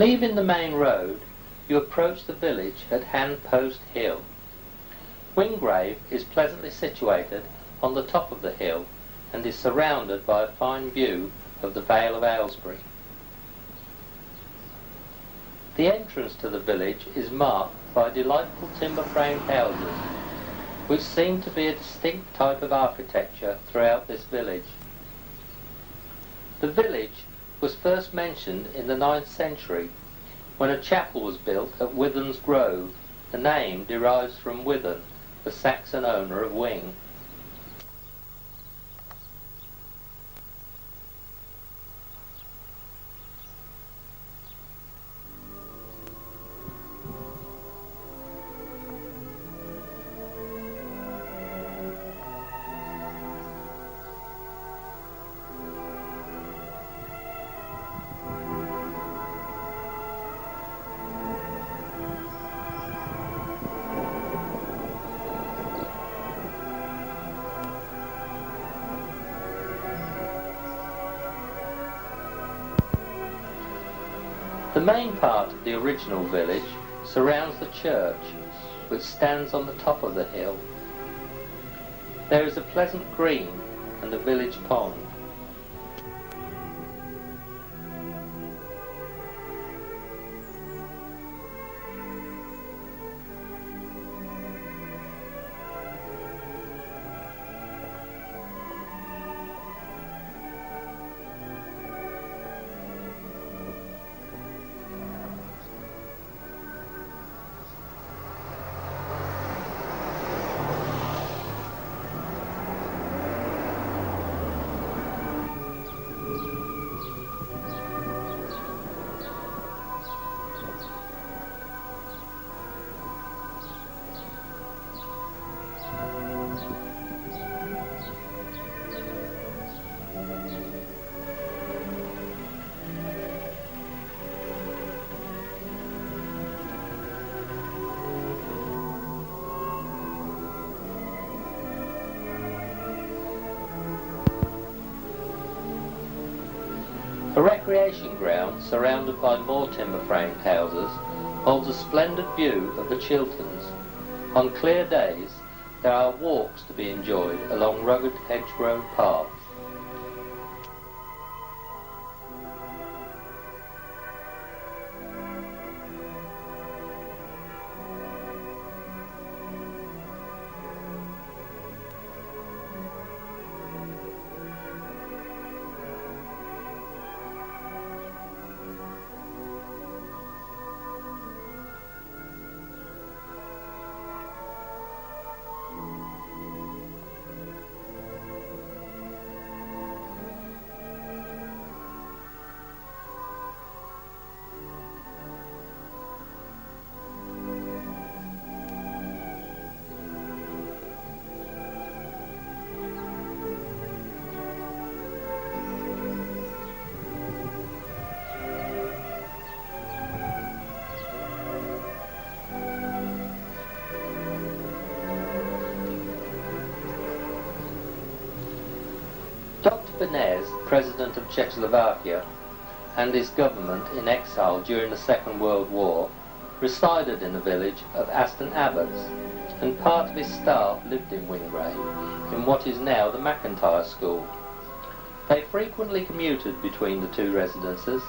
Leaving the main road, you approach the village at Handpost Hill. Wingrave is pleasantly situated on the top of the hill and is surrounded by a fine view of the Vale of Aylesbury. The entrance to the village is marked by delightful timber-framed houses, which seem to be a distinct type of architecture throughout this village. The village was first mentioned in the 9th century, when a chapel was built at Withen's Grove. The name derives from Withen, the Saxon owner of Wing. The main part of the original village surrounds the church, which stands on the top of the hill. There is a pleasant green and a village pond. A recreation ground surrounded by more timber-framed houses holds a splendid view of the Chilterns. On clear days there are walks to be enjoyed along rugged hedgerow paths. Reminisce, President of Czechoslovakia, and his government in exile during the Second World War, resided in the village of Aston Abbots, and part of his staff lived in Wingrave, in what is now the Macintyre School. They frequently commuted between the two residences,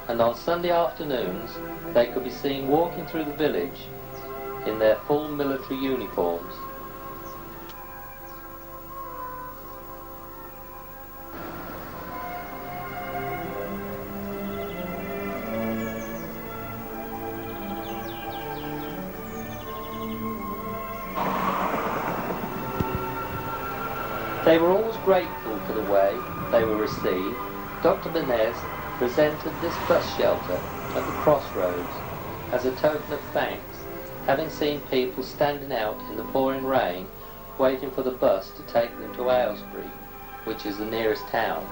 and on Sunday afternoons they could be seen walking through the village in their full military uniforms. They were always grateful for the way they were received. Dr. Reminisce presented this bus shelter at the crossroads as a token of thanks, having seen people standing out in the pouring rain waiting for the bus to take them to Aylesbury, which is the nearest town.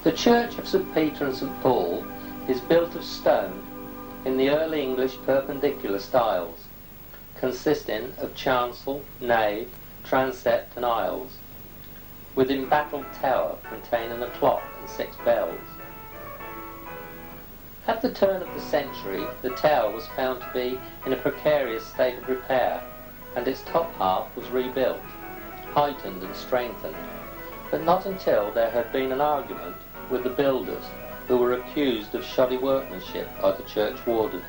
The church of St Peter and St Paul is built of stone in the early English perpendicular styles, consisting of chancel, nave, transept and aisles, with embattled tower containing a clock and 6 bells. At the turn of the century, the tower was found to be in a precarious state of repair, and its top half was rebuilt, heightened and strengthened, but not until there had been an argument with the builders, who were accused of shoddy workmanship by the church wardens.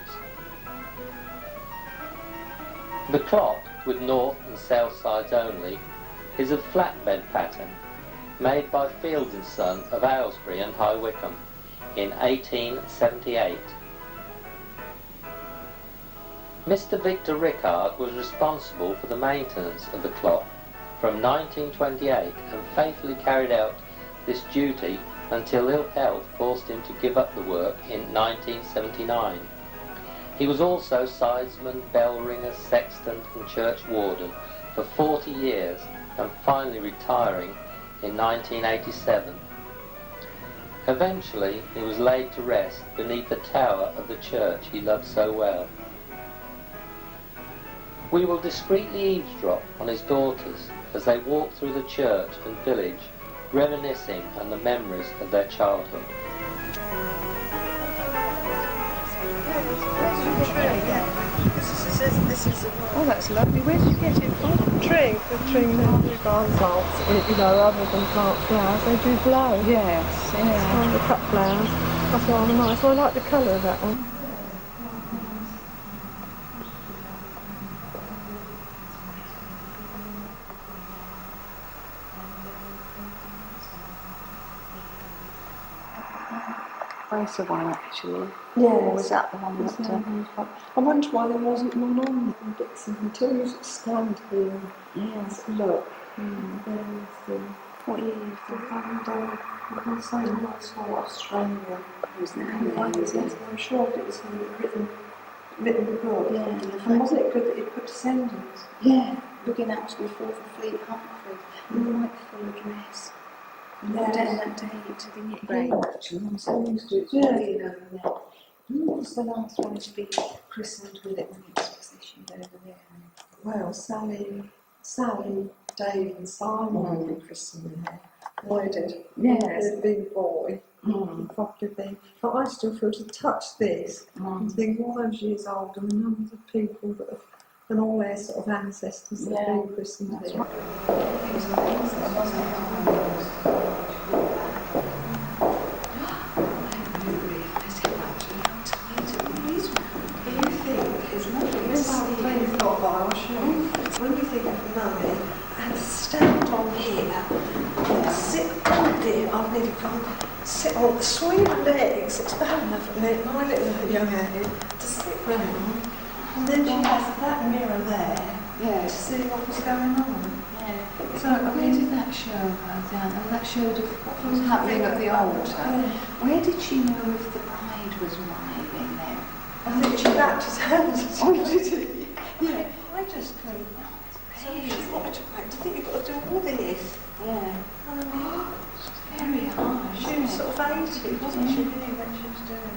The clock, with north and south sides only, is of flatbed pattern, made by Field & Son of Aylesbury and High Wycombe in 1878. Mr. Victor Rickard was responsible for the maintenance of the clock from 1928 and faithfully carried out this duty until ill health forced him to give up the work in 1979. He was also sidesman, bell ringer, sexton and church warden for 40 years and finally retiring in 1987. Eventually he was laid to rest beneath the tower of the church he loved so well. We will discreetly eavesdrop on his daughters as they walk through the church and village, reminiscing on the memories of their childhood. Oh, that's lovely. Where did you get it from? The tree nursery plants, rather than plant flowers, they do blow. Yes, yeah. The cut flowers. That's rather nice. So I like the colour of that one. Racer one actually. Yeah, or was that the one that? I wonder why there wasn't one on the bits and tools that stand here. Yes. Look. What year is that? I can't say the last one, Australia. I'm sure it was written the book. Yeah. And wasn't it good that it put descendants? Yeah. Looking out before the fleet Humphrey. Like full address. Yeah. Down that day to the grave actually. What was the last one to be christened with it when it was positioned over there? Well, Sally, Dave and Simon were christened there. I did. Yes. The big boy. Probably be. But I still feel to touch this and think all those years old and the numbers of people that have, and all their sort of ancestors that have been christened here. It was amazing, wasn't it? When you think of money, and stand on here, sit on here, I've nearly gone, sit on, swing your legs, it's bad enough at my little young age, to sit round, and then she has that mirror there to see what was going on. Yeah. So where did that show her down? And that showed what was happening at the altar. Where did she know if the bride was arriving then? I think she clapped his hands. Oh, did she? Yeah, I just couldn't. So she wanted to wait. I think you've got to do all this. Yeah. It's very hard. She was sort of 80, wasn't she, really, when she was doing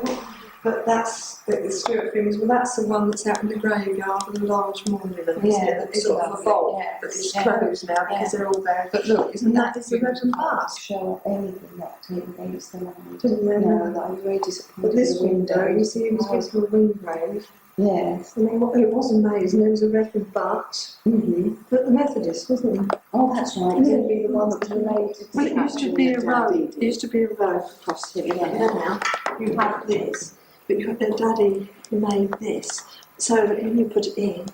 it? But that's the Stuart thing, well, that's the one that's out in the graveyard with a large monument, isn't it? It's sort of a vault, but it's closed now because they're all there. But look, isn't that the red and bus? Show anything that against the line. Didn't know. No, that I was very disappointed. But this window, you see, it was visible Wingrave. Yes. And it was amazing, there was a Reverend Butt, but the Methodist, wasn't it? Oh, that's right. It didn't be the one that was related. Well, it used to be a road. It used to be a road across here. Yeah. Now you have this, but your Daddy made this so that when you put it in,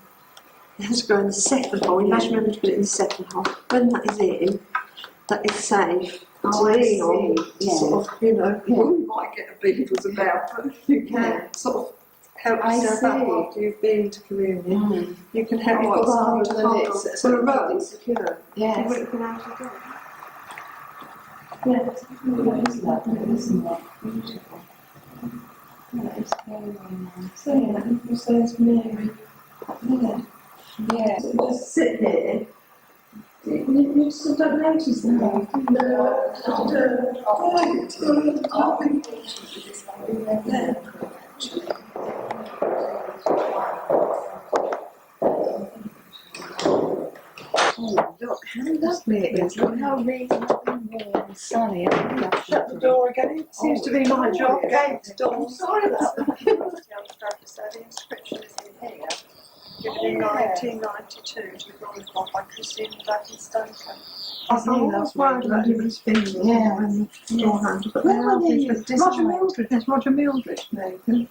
it has to go in the second hole. You must remember to put it in the second hole. When that is in, that is safe. To lean on, to sort of, you might get a beetles about, but you can sort of help yourself up after you've been to communion. You can help yourself to the lips. So the road is secure. Yes. You wouldn't come out of the door. Yes. It is lovely, isn't it? Beautiful. That is very, very nice. So yeah, there's Mary. Yes. So just sit here. You still don't notice that? Look how lovely it is. Look how warm and sunny. Shut the door again. It seems to be my job. Gate door. Sorry about that. The inscription is in here. Given in 1992 to be God by Christine Blackie Stoker. I was worried about it was finished. Yeah, when the door handle. But where are they? Roger Mildred. There's Roger Mildred.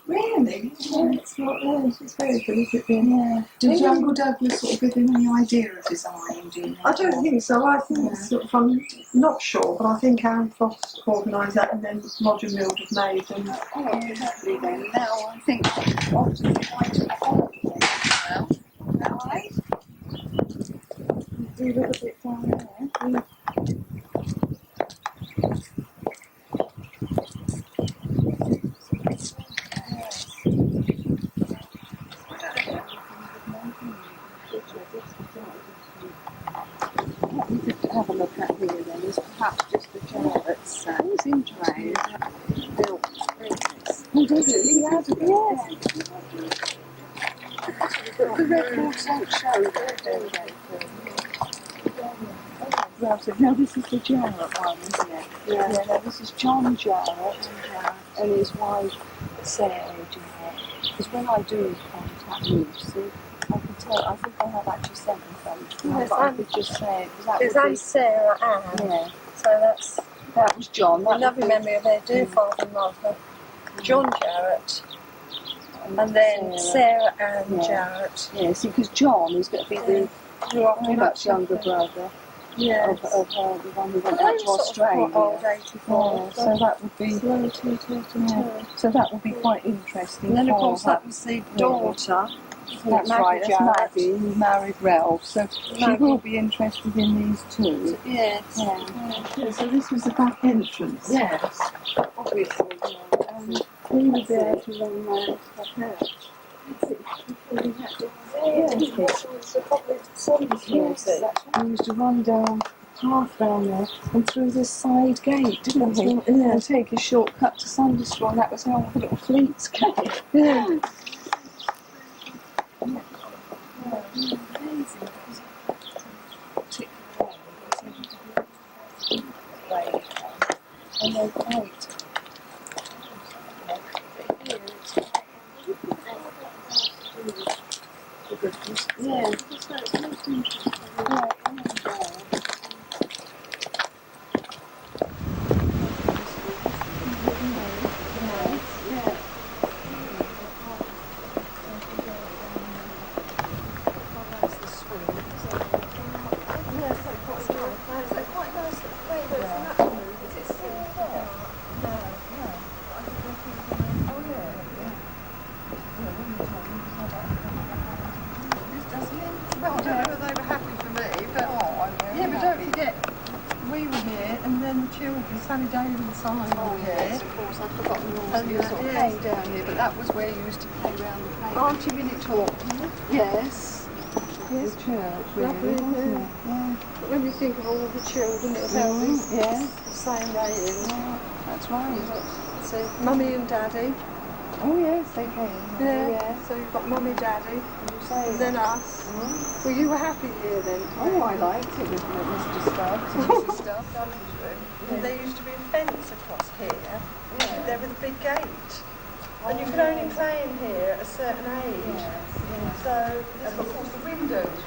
Really? Yeah, it's not there. It's very good, is it? Yeah. Did Uncle Douglas sort of give him any idea of design? Do you know? I don't think so. I think it's sort of, I'm not sure, but I think Anne Frost organised that and then Roger Mildred made them. Oh, lovely then. Now I think off to the right of now. Right. Do a little bit down there. What we could have a look at here then is perhaps just the Jarrett's Wingrave built this. Oh, did it? Yes. The records don't show that they're well, so now this is the Jarrett one, isn't it? Yeah. Now this is John Jarrett and his wife Sarah Jarrett. Because when I do contact Lucy, I can tell. I think I have actually sent them something, but I could just say It's Anne, Sarah, Anne. Yeah. So that was John. a lovely memory of their dear father and mother, John Jarrett, and then Sarah Ann Jarrett. Yeah, see, because John is going to be the much younger brother. Yeah. Of the one who went out to Australia. Old 84. So that would be. So that would be quite interesting. And then of course that was the daughter. That's right, that's Maggie, who married Ralph. So she will be interested in these two. Yes. Yeah. So this was the back entrance. Yes. Obviously. We were there to run around the house. We used to run down the path down there and through this side gate, didn't we? Yeah. And take a shortcut to Sunday School, and that was how the little fleets came. Yeah. Amazing. And they're great. Yeah, it's most interesting. Yeah. Sunny Day inside. Oh yes, of course, I'd forgotten yours. And you sort of came down here, but that was where you used to play round the playground. Aren't you really talking? Yes. Yes, church, really, wasn't it? Yeah. But when you think of all the children that have held this the same rating. Yeah, that's right. So, Mummy and Daddy. Oh yes, they came. Yeah. So you've got Mummy, Daddy, and then us. Mm-hmm. Well, you were happy here then. Oh, I liked it with Mr. Stubbs. Mrs. Stubbs, that was good. And there used to be a fence across here. There with a big gate. And you could only play in here at a certain age. So this is of course the windows.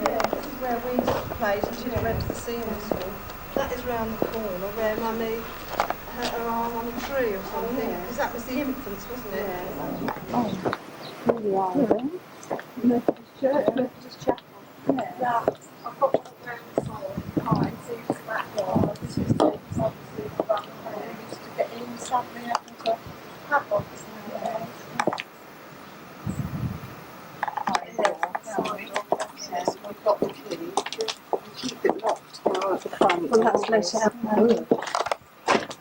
This is where we played until we went to the senior school. That is round the corner where Mummy had her arm on a tree or something. Because that was the infants, wasn't it? Oh, here we are then. Methodist Church, Methodist Chapel. Yeah. I've got to look around the side behind, see what's back there. This is obviously the front where they used to get in suddenly having to have boxes nowadays. Yes, we've got the key. We keep it locked now at the front. Well, that's later.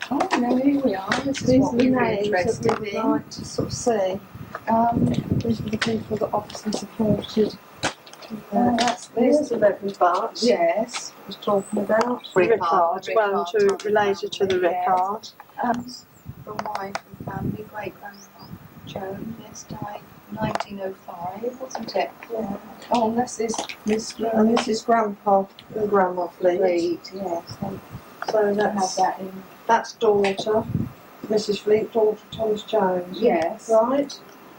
Oh, no, here we are. This is what we were interested in. Like to sort of see. These were the people that obviously supported That's There's this. the Reverend Bart. Yes. I was talking about. Rickard. Well, related to the Rickard. The wife and family, great-grandma Joan, yes, died 1905, wasn't it? Yeah. Oh, and this is Mr. And this is Grandpa and Grandma Fleet. Fleet, yes. And So have that's that in. that's daughter, Mrs. Fleet, daughter of Thomas Jones. Yes. Right.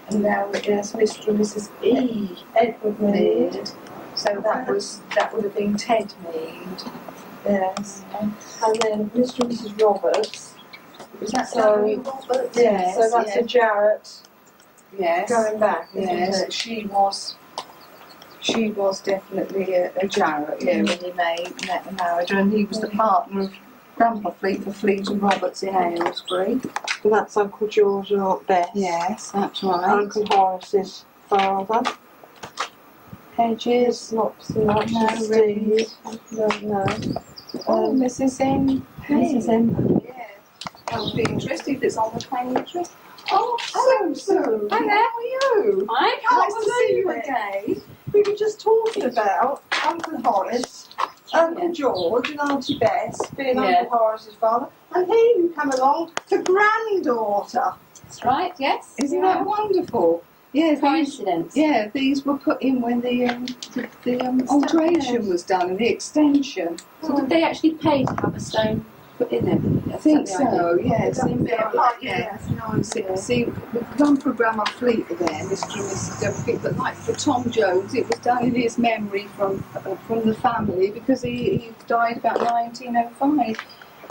And now there's Mr. and Mrs. E. Edward Mead. Mead. So that would have been Ted Mead. Yes. And then Mr. and Mrs. Roberts. Was that So, W. Roberts? Yes. So that's a Jarrett yes. going back. Isn't Yes, it? she was definitely a Jarrett, yeah, when he met the marriage, and he was the partner of Grandpa Fleet for Fleet and Roberts in Aylesbury. And that's Uncle George and Aunt Bess. Yes, that's right. Uncle Horace's father. Hedges, Not so much No, as Steve. No. oh, Mrs. M. Mrs. M. Yeah, that would be interesting if it's on the page. Oh, hello, Sue. Hi there, how are you? I Nice to see you again. We were just talking about Uncle Horace, Uncle George and Auntie Bess being Yeah. Uncle Horace's father, and here you come along, the granddaughter. That's right, yes. Isn't that wonderful? Yeah, Coincidence. these were put in when the alteration was done and the extension. So did they actually pay to have a stone put in there? I think Is that the idea? so, yes. Yeah. See, the Grandpa Grandma Fleet are there, Mr. and Mrs. Everything, but like for Tom Jones, it was done in his memory from the family because he died about 1905.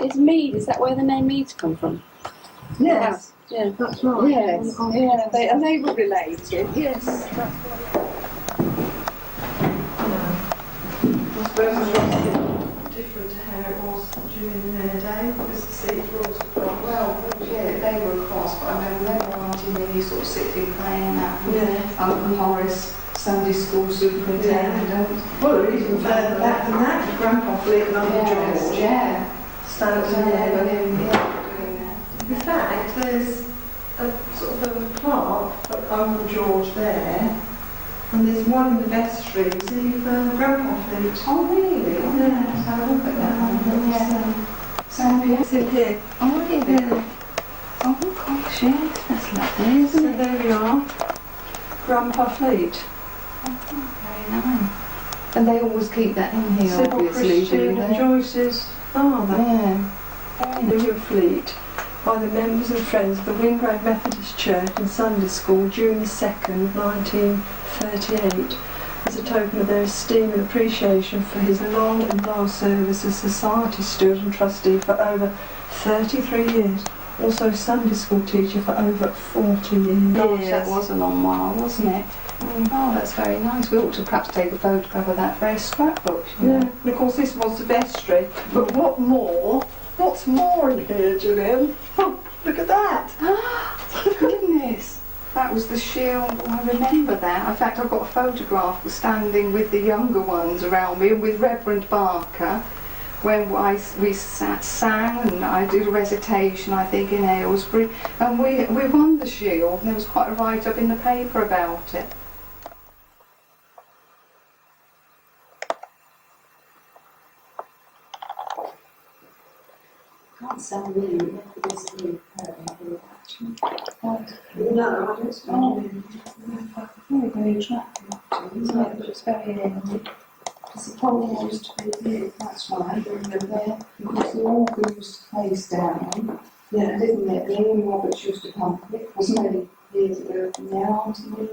Is Mead, is that where the name Mead's come from? Yes, Yeah. that's right. Yes, yeah, they were related. Yes, that's right. I suppose it's different to how it was during their day because the seats were all across. Well, yeah, they were across, but I remember Auntie Minnie sort of sitting playing that with Yeah. Uncle Horace, Sunday school superintendent. Well, even further back than that, with Grandpa Fleet and Uncle George. Yeah. Standing Yeah, there. doing that. In fact, there's a sort of a plaque of Uncle George there, and there's one in the vestry received Grandpa Fleet. Oh, really? Yeah. Let's have a look at that one. Yeah. So, It's in here. oh, really? Yeah. Oh, gosh, yes, that's lovely, isn't So it? there we are, Grandpa Fleet. Very nice. And they always keep that in here, Sybil obviously, do Christian and they? Joyce's father. Yeah. Very nice. William Fleet, by the members and friends of the Wingrave Methodist Church and Sunday School June the 2nd, 1938, as a token of their esteem and appreciation for his long and loyal service as society steward and trustee for over 33 years. Also Sunday school teacher for over 40 years. Gosh, that was a long while, wasn't it? Oh, that's very nice. We ought to perhaps take a photograph of that for our scrapbook. Yeah, and of course this was the vestry. But what's more in here, Gillian? Oh, look at that! Goodness, that was the shield. I remember that. In fact, I've got a photograph of standing with the younger ones around me and with Reverend Barker when we sang and I did a recitation, I think, in Aylesbury, and we won the shield, and there was quite a write-up in the paper about it. Can't sound really remember this new parent actually. No, I don't suppose. Very, very attractive, isn't it? But it's very disappointing used to be here, that's right. There, because the organ used to face down, Yeah. didn't it? The Ian Roberts used to come, it was many years ago from there, Auntie Minnie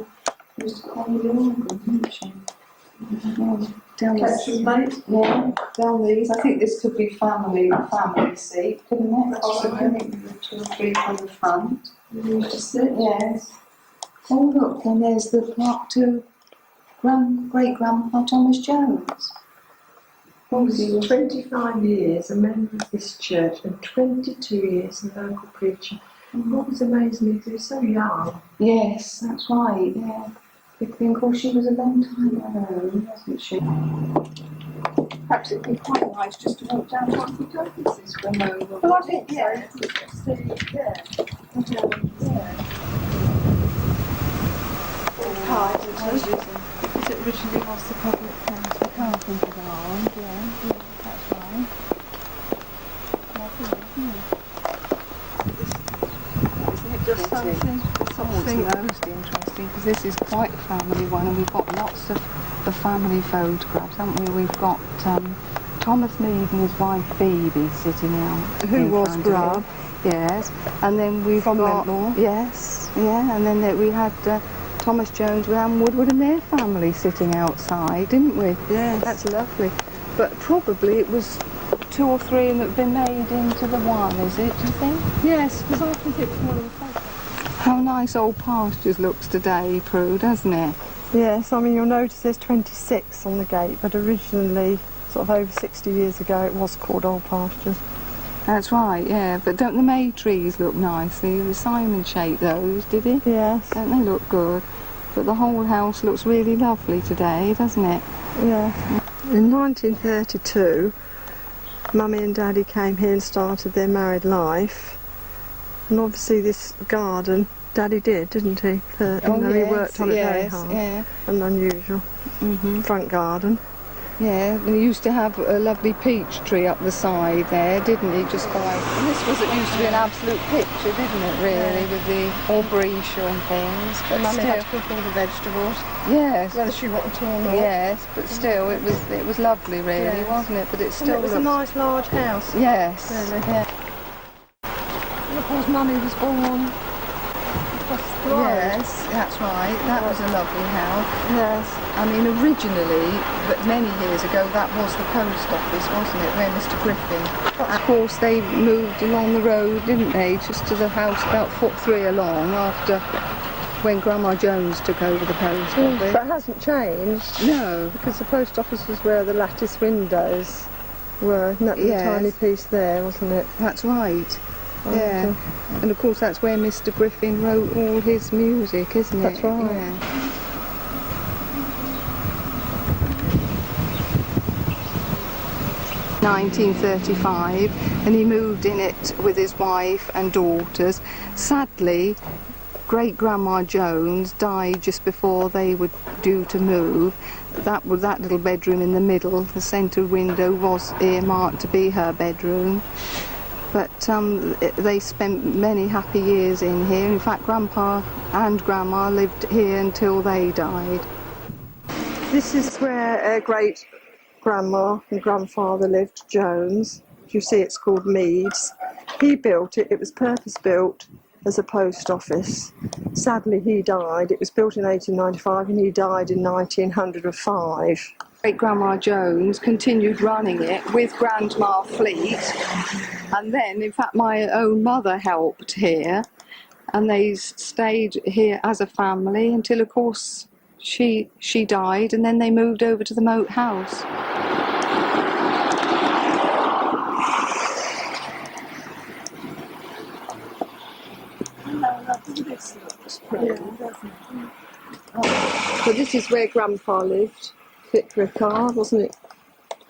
used to come with the organ, didn't she? Down Collection plate. yeah, down these. I think this could be family seat, couldn't it? That's Possibly. right. 2 or 3 from the front. You used to sit. Yes. Oh look, and there's the plaque to great grandpa Thomas Jones. Well, he was 25 years a member of this church and 22 years a local preacher. What was amazing is he was so young. Yes, that's right, yeah. Of course, she was a long time ago, wasn't she? Perhaps it'd be quite nice just to walk down to Uncle Douglas's for a moment. Well, I think, yeah. Hi, because it originally was the public house for Carpenter Barn, yeah, that's right. Lovely, isn't it? Isn't it just something most interesting, because this is quite a family one, and we've got lots of the family photographs, haven't we? We've got Thomas Mead and his wife Phoebe sitting out. Who was Grub? Yes, and then we've From got Lentmore. yes, yeah, and then we had Thomas Jones with Anne Woodward and their family sitting outside, didn't we? Yes. That's lovely. But probably it was 2 or 3 that have been made into the one, is it, do you think? Yes, because I think it's one of the photos. How nice Old Pastures looks today, Prue, doesn't it? Yes, I mean, you'll notice there's 26 on the gate, but originally, sort of over 60 years ago, it was called Old Pastures. That's right, yeah. But don't the May trees look nicely? The Simon shaped those, did he? Yes. Don't they look good? But the whole house looks really lovely today, doesn't it? Yes. In 1932, Mummy and Daddy came here and started their married life. And obviously this garden, Daddy did, didn't he? He worked on it very hard. Yeah. And unusual. Front garden. Yeah, they used to have a lovely peach tree up the side there, didn't he, just by... And this used to be an absolute picture, didn't it, really, with the arboretia and things. But Mummy had to still, cook all the vegetables. yes, Whether she wanted to or not. yes, but still, it was lovely, really, Yes. wasn't it? But it And still it was a nice large house. Yes, Really. yeah. And of course Mummy was born across the road. Yes, that's right. That was a lovely house. Yes. I mean, originally, but many years ago, that was the post office, wasn't it, where Mr. Griffin... Of course, they moved along the road, didn't they, just to the house about 3 along after when Grandma Jones took over the post office. But it hasn't changed. No. Because the post office was where the lattice windows were. And that little Yes. tiny piece there, wasn't it? That's right. Yeah. And of course, that's where Mr. Griffin wrote all his music, isn't it? That's right. Yeah. 1935, and he moved in it with his wife and daughters. Sadly, great-grandma Jones died just before they were due to move. That little bedroom in the middle, the centre window, was earmarked to be her bedroom. But they spent many happy years in here. In fact, Grandpa and Grandma lived here until they died. This is where great-grandma and grandfather lived, Jones. You see it's called Meads. He built it. It was purpose-built as a post office. Sadly, he died. It was built in 1895 and he died in 1905. Great-grandma Jones continued running it with Grandma Fleet, and then, in fact, my own mother helped here, and they stayed here as a family until, of course, she died, and then they moved over to the Moat House. So this is where Grandpa lived. Vic Rickard, wasn't it,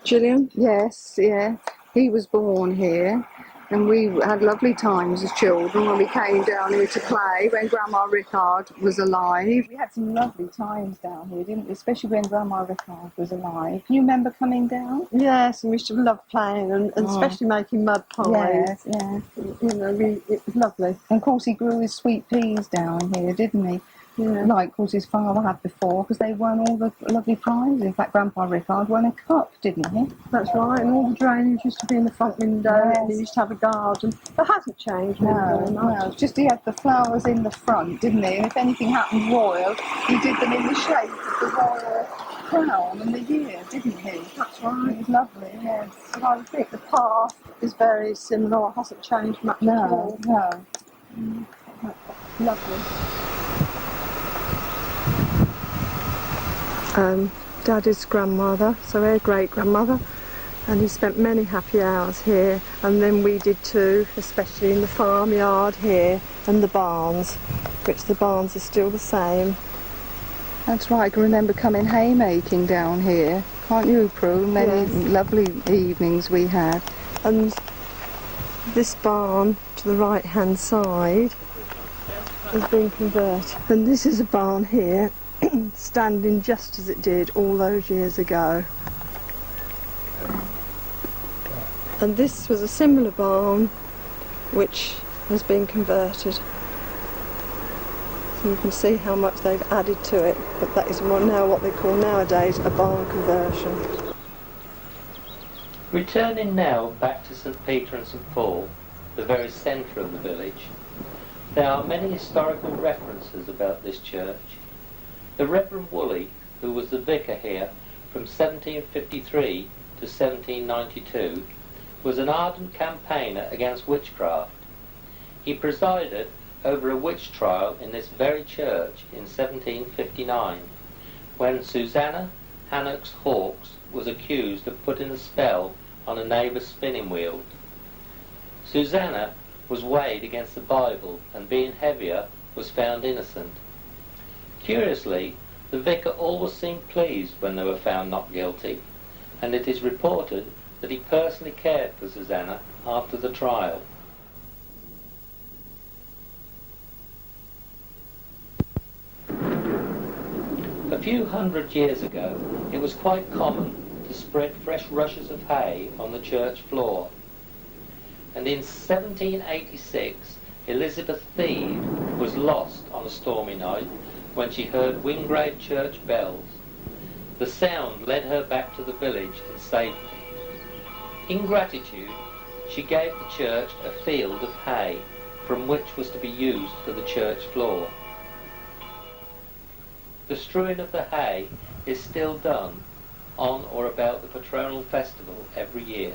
Gillian? Yes, yeah. He was born here, and we had lovely times as children when we came down here to play when Grandma Rickard was alive. We had some lovely times down here, didn't we? Especially when Grandma Rickard was alive. Can you remember coming down? Yes, and we used to love playing and especially making mud pies. Yes, yeah. You know, it was lovely. And of course he grew his sweet peas down here, didn't he? Yeah. Like, of course, his father had before, because they won all the lovely prizes. In fact, Grandpa Rickard won a cup, didn't he? That's right, and all the drainage used to be in the front window, Yes. and he used to have a garden. That hasn't changed very much. No, just he had the flowers in the front, didn't he? And if anything happened royal, he did them in the shape of the royal crown and the year, didn't he? That's right. It was lovely, yes. And I think the path is very similar, it hasn't changed much at all. No. Lovely. Daddy's grandmother, so her great-grandmother, and he spent many happy hours here, and then we did too, especially in the farmyard here and the barns, which the barns are still the same. That's right, I can remember coming haymaking down here, can't you, Prue? Many lovely evenings we had. And this barn to the right-hand side has been converted. And this is a barn here, standing just as it did all those years ago. And this was a similar barn which has been converted. So you can see how much they've added to it, but that is now what they call nowadays a barn conversion. Returning now back to St Peter and St Paul, the very centre of the village, there are many historical references about this church. The Reverend Woolley, who was the vicar here from 1753 to 1792, was an ardent campaigner against witchcraft. He presided over a witch trial in this very church in 1759, when Susanna Hannocks Hawkes was accused of putting a spell on a neighbour's spinning wheel. Susanna was weighed against the Bible, and being heavier, was found innocent. Curiously, the vicar always seemed pleased when they were found not guilty, and it is reported that he personally cared for Susanna after the trial. A few hundred years ago, it was quite common to spread fresh rushes of hay on the church floor. And in 1786, Elizabeth Thiede was lost on a stormy night when she heard Wingrave church bells. The sound led her back to the village in safety. In gratitude, she gave the church a field of hay from which was to be used for the church floor. The strewing of the hay is still done on or about the patronal festival every year.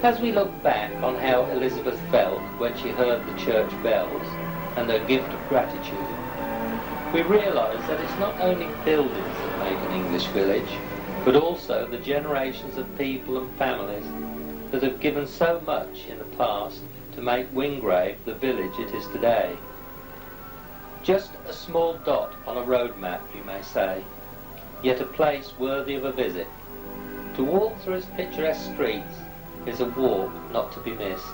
As we look back on how Elizabeth felt when she heard the church bells and her gift of gratitude, we realise that it's not only buildings that make an English village, but also the generations of people and families that have given so much in the past to make Wingrave the village it is today. Just a small dot on a road map, you may say, yet a place worthy of a visit. To walk through its picturesque streets is a walk not to be missed.